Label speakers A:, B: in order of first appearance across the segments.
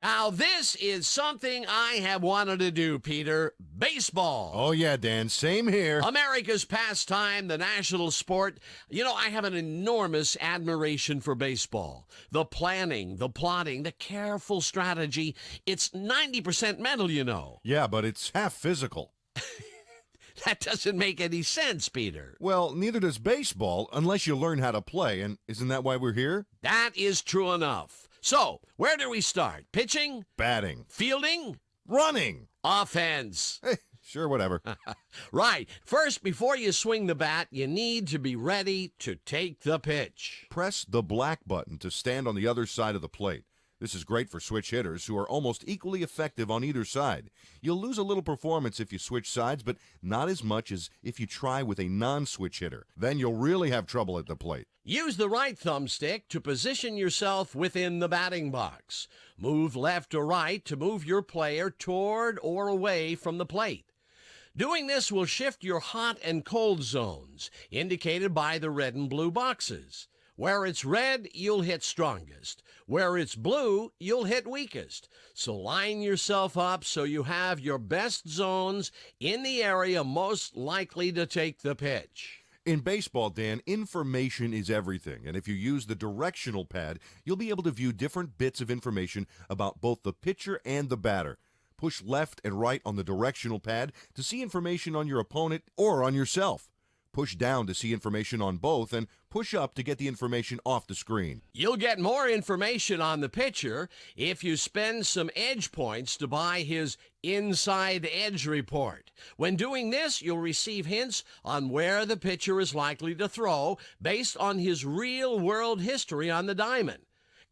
A: Now, this is something I have wanted to do, Peter. Baseball.
B: Oh, yeah, Dan. Same here.
A: America's pastime, the national sport. You know, I have an enormous admiration for baseball. The planning, the plotting, the careful strategy. It's 90% mental, you know.
B: Yeah, but it's half physical.
A: That doesn't make any sense, Peter.
B: Well, neither does baseball unless you learn how to play, and isn't that why we're here?
A: That is true enough. So, where do we start? Pitching?
B: Batting.
A: Fielding?
B: Running.
A: Offense.
B: Hey, sure, whatever.
A: Right. First, before you swing the bat, you need to be ready to take the pitch.
B: Press the black button to stand on the other side of the plate. This is great for switch hitters who are almost equally effective on either side. You'll lose a little performance if you switch sides, but not as much as if you try with a non-switch hitter. Then you'll really have trouble at the plate.
A: Use the right thumbstick to position yourself within the batting box. Move left or right to move your player toward or away from the plate. Doing this will shift your hot and cold zones, indicated by the red and blue boxes. Where it's red, you'll hit strongest. Where it's blue, you'll hit weakest. So line yourself up so you have your best zones in the area most likely to take the pitch.
B: In baseball, Dan, information is everything, and if you use the directional pad, you'll be able to view different bits of information about both the pitcher and the batter. Push left and right on the directional pad to see information on your opponent or on yourself. Push down to see information on both, and push up to get the information off the screen.
A: You'll get more information on the pitcher if you spend some edge points to buy his Inside Edge report. When doing this, you'll receive hints on where the pitcher is likely to throw based on his real-world history on the diamond.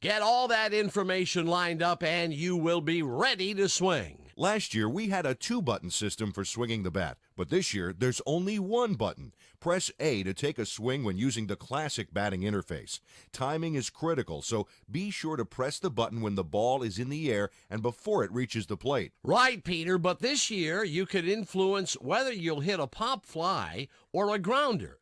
A: Get all that information lined up and you will be ready to swing.
B: Last year, we had a 2-button system for swinging the bat, but this year, there's only 1 button. Press A to take a swing when using the classic batting interface. Timing is critical, so be sure to press the button when the ball is in the air and before it reaches the plate.
A: Right, Peter, but this year you could influence whether you'll hit a pop fly or a grounder.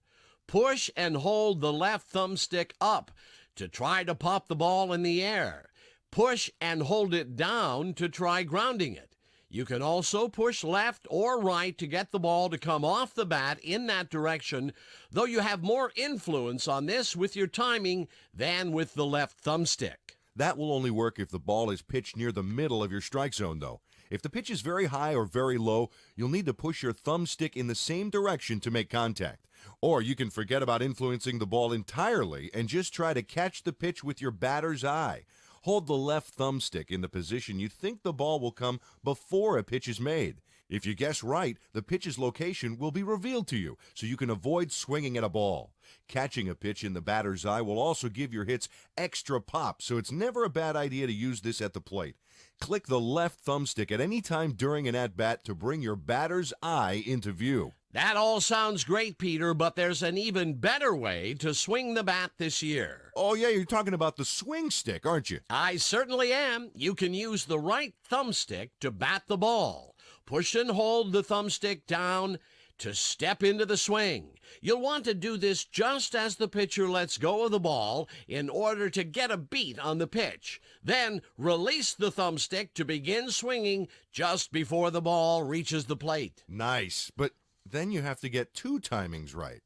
A: Push and hold the left thumbstick up to try to pop the ball in the air. Push and hold it down to try grounding it. You can also push left or right to get the ball to come off the bat in that direction, though you have more influence on this with your timing than with the left thumbstick.
B: That will only work if the ball is pitched near the middle of your strike zone, though. If the pitch is very high or very low, you'll need to push your thumbstick in the same direction to make contact. Or you can forget about influencing the ball entirely and just try to catch the pitch with your batter's eye. Hold the left thumbstick in the position you think the ball will come before a pitch is made. If you guess right, the pitch's location will be revealed to you, so you can avoid swinging at a ball. Catching a pitch in the batter's eye will also give your hits extra pop, so it's never a bad idea to use this at the plate. Click the left thumbstick at any time during an at-bat to bring your batter's eye into view.
A: That all sounds great, Peter, but there's an even better way to swing the bat this year.
B: Oh, yeah, you're talking about the swing stick, aren't you?
A: I certainly am. You can use the right thumbstick to bat the ball. Push and hold the thumbstick down to step into the swing. You'll want to do this just as the pitcher lets go of the ball in order to get a beat on the pitch. Then release the thumbstick to begin swinging just before the ball reaches the plate.
B: Nice, but then you have to get 2 timings right?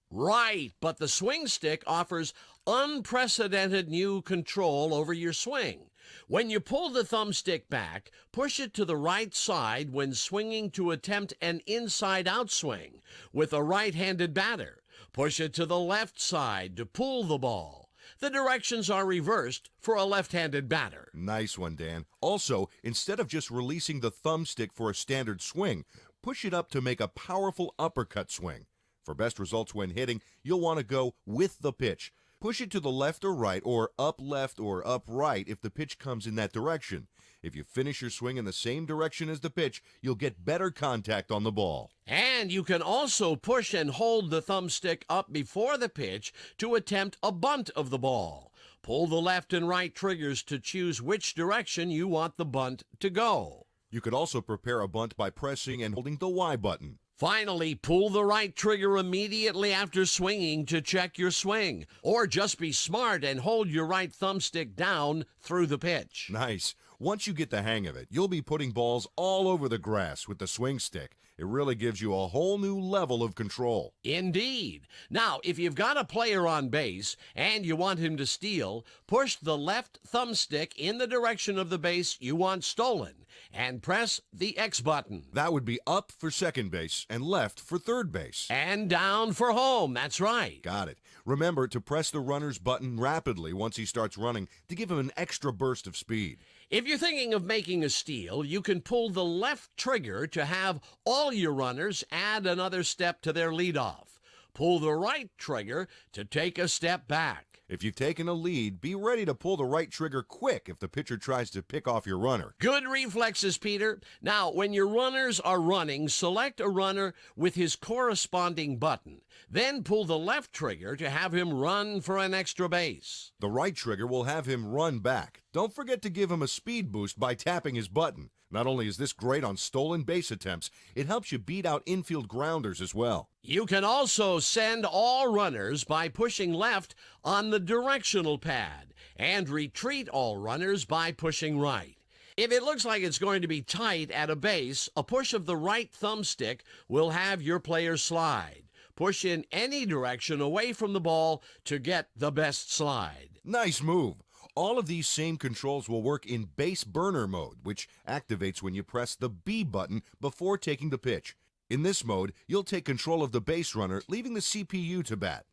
A: Right, but the swing stick offers unprecedented new control over your swing. When you pull the thumbstick back, push it to the right side when swinging to attempt an inside-out swing with a right-handed batter. Push it to the left side to pull the ball. The directions are reversed for a left-handed batter.
B: Nice one, Dan. Also, instead of just releasing the thumbstick for a standard swing, push it up to make a powerful uppercut swing. For best results when hitting, you'll want to go with the pitch. Push it to the left or right, or up left or up right if the pitch comes in that direction. If you finish your swing in the same direction as the pitch, you'll get better contact on the ball.
A: And you can also push and hold the thumbstick up before the pitch to attempt a bunt of the ball. Pull the left and right triggers to choose which direction you want the bunt to go.
B: You could also prepare a bunt by pressing and holding the Y button.
A: Finally, pull the right trigger immediately after swinging to check your swing, or just be smart and hold your right thumbstick down through the pitch.
B: Nice. Once you get the hang of it, you'll be putting balls all over the grass with the swing stick. It really gives you a whole new level of control.
A: Indeed. Now, if you've got a player on base and you want him to steal, push the left thumbstick in the direction of the base you want stolen and press the X button.
B: That would be up for second base and left for third base.
A: And down for home. That's right.
B: Got it. Remember to press the runner's button rapidly once he starts running to give him an extra burst of speed.
A: If you're thinking of making a steal, you can pull the left trigger to have all your runners add another step to their leadoff. Pull the right trigger to take a step back.
B: If you've taken a lead, be ready to pull the right trigger quick if the pitcher tries to pick off your runner.
A: Good reflexes, Peter. Now, when your runners are running, select a runner with his corresponding button. Then pull the left trigger to have him run for an extra base.
B: The right trigger will have him run back. Don't forget to give him a speed boost by tapping his button. Not only is this great on stolen base attempts, it helps you beat out infield grounders as well.
A: You can also send all runners by pushing left on the directional pad and retreat all runners by pushing right. If it looks like it's going to be tight at a base, a push of the right thumbstick will have your player slide. Push in any direction away from the ball to get the best slide.
B: Nice move. All of these same controls will work in base burner mode, which activates when you press the B button before taking the pitch. In this mode, you'll take control of the base runner, leaving the CPU to bat.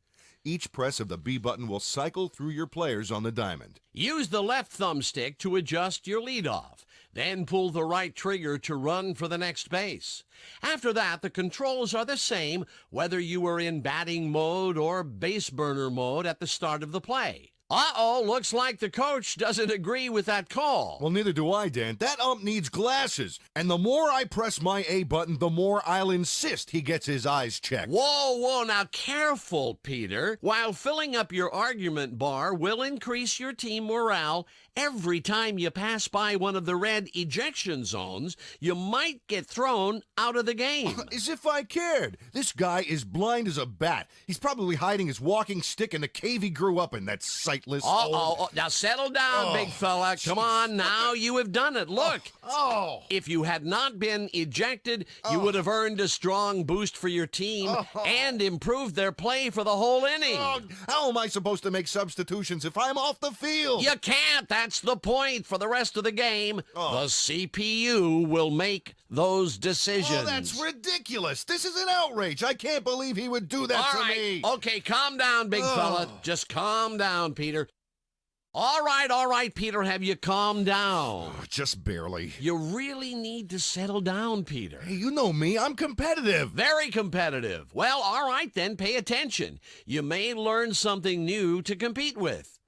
B: Each press of the B button will cycle through your players on the diamond.
A: Use the left thumbstick to adjust your leadoff. Then pull the right trigger to run for the next base. After that, the controls are the same whether you are in batting mode or base burner mode at the start of the play. Uh-oh, looks like the coach doesn't agree with that call.
B: Well, neither do I, Dan. That ump needs glasses. And the more I press my A button, the more I'll insist he gets his eyes checked.
A: Whoa, now careful, Peter. While filling up your argument bar will increase your team morale, every time you pass by one of the red ejection zones, you might get thrown out of the game.
B: As if I cared. This guy is blind as a bat. He's probably hiding his walking stick in the cave he grew up in, that sightless old...
A: Now settle down, big fella. Come on, now you have done it. Look. If you had not been ejected, you would have earned a strong boost for your team and improved their play for the whole inning.
B: How am I supposed to make substitutions if I'm off the field?
A: You can't. That's the point. For the rest of the game, the CPU will make those decisions.
B: Oh, that's ridiculous. This is an outrage. I can't believe he would do that to me.
A: Okay, calm down, big fella. Just calm down, Peter. All right, Peter, have you calmed down?
B: Just barely.
A: You really need to settle down, Peter.
B: Hey, you know me. I'm competitive.
A: Very competitive. Well, all right, then pay attention. You may learn something new to compete with.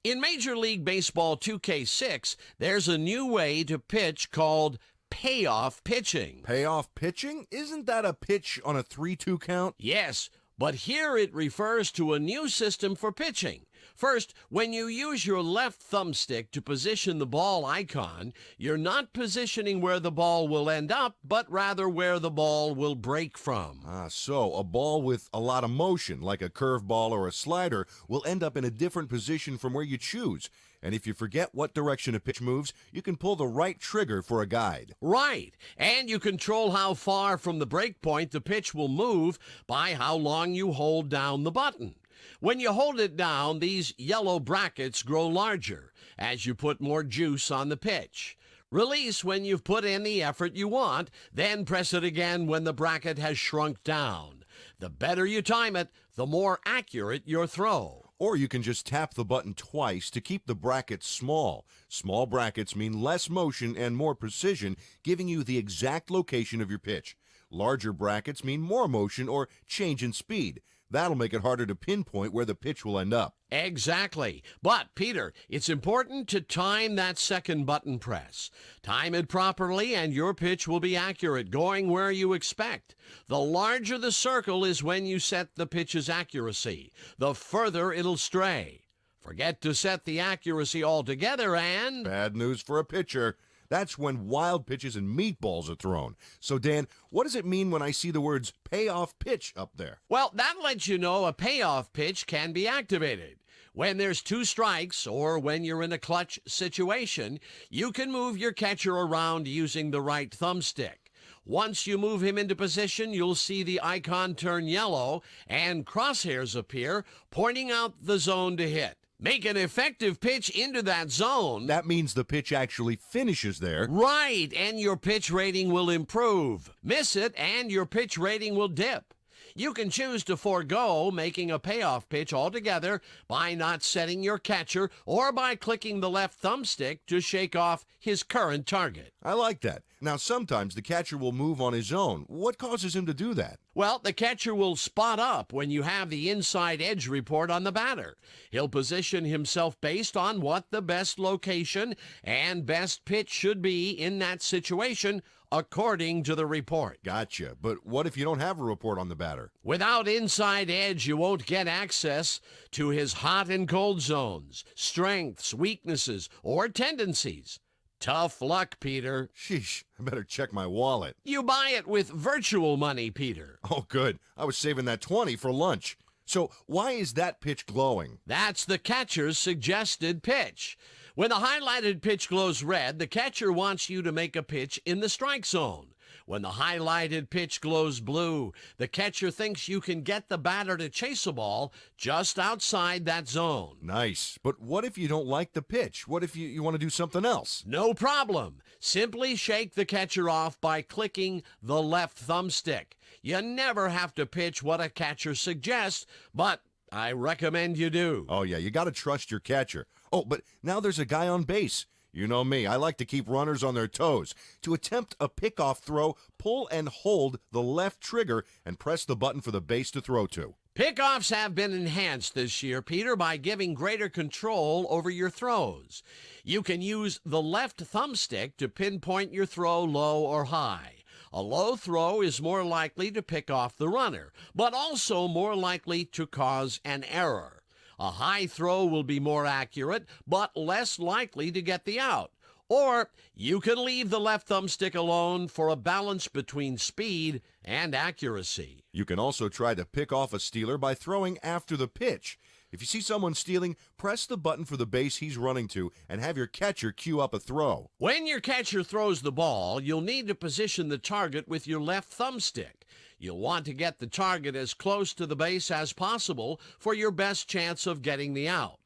A: In Major League Baseball 2K6, there's a new way to pitch called payoff pitching.
B: Payoff pitching? Isn't that a pitch on a 3-2 count?
A: Yes, but here it refers to a new system for pitching. First, when you use your left thumbstick to position the ball icon, you're not positioning where the ball will end up, but rather where the ball will break from.
B: So a ball with a lot of motion, like a curveball or a slider, will end up in a different position from where you choose. And if you forget what direction a pitch moves, you can pull the right trigger for a guide.
A: Right. And you control how far from the break point the pitch will move by how long you hold down the button. When you hold it down, these yellow brackets grow larger as you put more juice on the pitch. Release when you've put in the effort you want, then press it again when the bracket has shrunk down. The better you time it, the more accurate your throw.
B: Or you can just tap the button twice to keep the brackets small. Small brackets mean less motion and more precision, giving you the exact location of your pitch. Larger brackets mean more motion or change in speed. That'll make it harder to pinpoint where the pitch will end up.
A: Exactly. But, Peter, it's important to time that second button press. Time it properly and your pitch will be accurate, going where you expect. The larger the circle is when you set the pitch's accuracy, the further it'll stray. Forget to set the accuracy altogether and...
B: Bad news for a pitcher. That's when wild pitches and meatballs are thrown. So, Dan, what does it mean when I see the words payoff pitch up there?
A: Well, that lets you know a payoff pitch can be activated. When there's 2 strikes or when you're in a clutch situation, you can move your catcher around using the right thumbstick. Once you move him into position, you'll see the icon turn yellow and crosshairs appear, pointing out the zone to hit. Make an effective pitch into that zone.
B: That means the pitch actually finishes there.
A: Right, and your pitch rating will improve. Miss it, and your pitch rating will dip. You can choose to forego making a payoff pitch altogether by not setting your catcher or by clicking the left thumbstick to shake off his current target.
B: I like that. Now, sometimes the catcher will move on his own. What causes him to do that?
A: Well, the catcher will spot up when you have the inside edge report on the batter. He'll position himself based on what the best location and best pitch should be in that situation, according to the report.
B: Gotcha. But what if you don't have a report on the batter?
A: Without inside edge, you won't get access to his hot and cold zones, strengths, weaknesses, or tendencies. Tough luck, Peter.
B: Sheesh, I better check my wallet.
A: You buy it with virtual money, Peter.
B: Oh, good. I was saving that 20 for lunch. So why is that pitch glowing?
A: That's the catcher's suggested pitch. When the highlighted pitch glows red, the catcher wants you to make a pitch in the strike zone. When the highlighted pitch glows blue, the catcher thinks you can get the batter to chase a ball just outside that zone.
B: Nice. But what if you don't like the pitch? What if you want to do something else?
A: No problem. Simply shake the catcher off by clicking the left thumbstick. You never have to pitch what a catcher suggests, but I recommend you do.
B: Oh, yeah, you got to trust your catcher. Oh, but now there's a guy on base. You know me, I like to keep runners on their toes. To attempt a pickoff throw, pull and hold the left trigger and press the button for the base to throw to.
A: Pickoffs have been enhanced this year, Peter, by giving greater control over your throws. You can use the left thumbstick to pinpoint your throw low or high. A low throw is more likely to pick off the runner, but also more likely to cause an error. A high throw will be more accurate, but less likely to get the out. Or you can leave the left thumbstick alone for a balance between speed and accuracy.
B: You can also try to pick off a stealer by throwing after the pitch. If you see someone stealing, press the button for the base he's running to and have your catcher cue up a throw.
A: When your catcher throws the ball, you'll need to position the target with your left thumbstick. You'll want to get the target as close to the base as possible for your best chance of getting the out.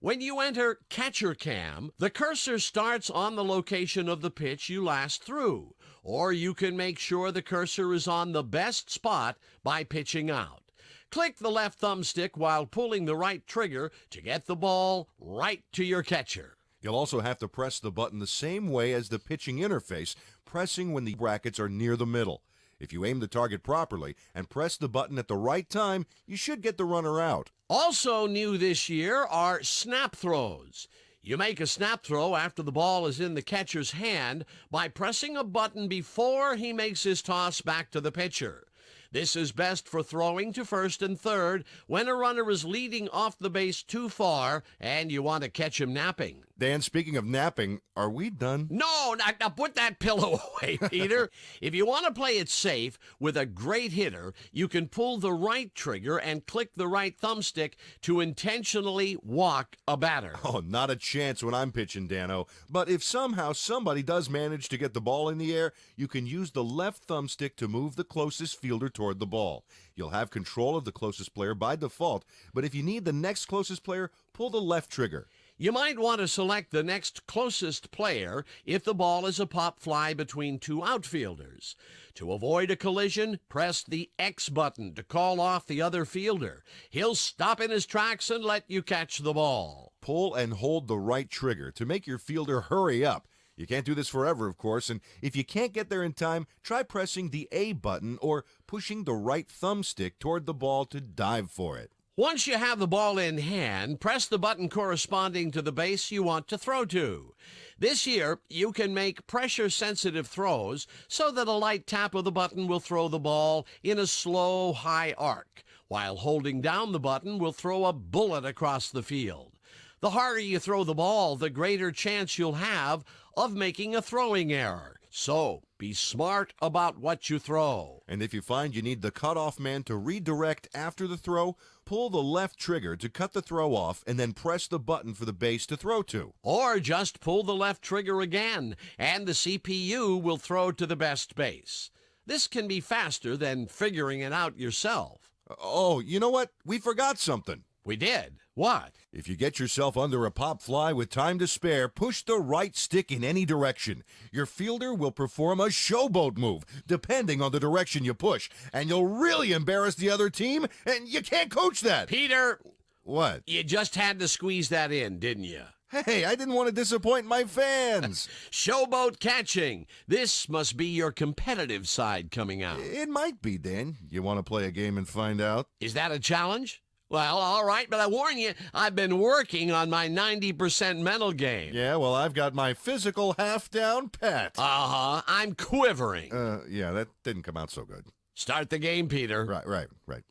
A: When you enter catcher cam, the cursor starts on the location of the pitch you last threw, or you can make sure the cursor is on the best spot by pitching out. Click the left thumbstick while pulling the right trigger to get the ball right to your catcher.
B: You'll also have to press the button the same way as the pitching interface, pressing when the brackets are near the middle. If you aim the target properly and press the button at the right time, you should get the runner out.
A: Also new this year are snap throws. You make a snap throw after the ball is in the catcher's hand by pressing a button before he makes his toss back to the pitcher. This is best for throwing to first and third when a runner is leading off the base too far and you want to catch him napping.
B: Dan, speaking of napping, are we done?
A: No, now put that pillow away, Peter. If you want to play it safe with a great hitter, you can pull the right trigger and click the right thumbstick to intentionally walk a batter.
B: Oh, not a chance when I'm pitching, Dano. But if somehow somebody does manage to get the ball in the air, you can use the left thumbstick to move the closest fielder toward the ball. You'll have control of the closest player by default, but if you need the next closest player, pull the left trigger.
A: You might want to select the next closest player if the ball is a pop fly between 2 outfielders. To avoid a collision, press the X button to call off the other fielder. He'll stop in his tracks and let you catch the ball.
B: Pull and hold the right trigger to make your fielder hurry up. You can't do this forever, of course, and if you can't get there in time, try pressing the A button or pushing the right thumbstick toward the ball to dive for it.
A: Once you have the ball in hand, press the button corresponding to the base you want to throw to. This year, you can make pressure-sensitive throws so that a light tap of the button will throw the ball in a slow, high arc, while holding down the button will throw a bullet across the field. The harder you throw the ball, the greater chance you'll have of making a throwing error. So be smart about what you throw.
B: And if you find you need the cutoff man to redirect after the throw, pull the left trigger to cut the throw off and then press the button for the base to throw to.
A: Or just pull the left trigger again, and the CPU will throw to the best base. This can be faster than figuring it out yourself.
B: Oh, you know what? We forgot something.
A: We did. What?
B: If you get yourself under a pop fly with time to spare, push the right stick in any direction. Your fielder will perform a showboat move, depending on the direction you push, and you'll really embarrass the other team, and you can't coach that.
A: Peter!
B: What?
A: You just had to squeeze that in, didn't you?
B: Hey, I didn't want to disappoint my fans.
A: Showboat catching. This must be your competitive side coming out.
B: It might be, Dan. You want to play a game and find out?
A: Is that a challenge? Well, all right, but I warn you, I've been working on my 90% mental game.
B: Yeah, well, I've got my physical half down pat.
A: I'm quivering.
B: Yeah, that didn't come out so good.
A: Start the game, Peter.
B: Right.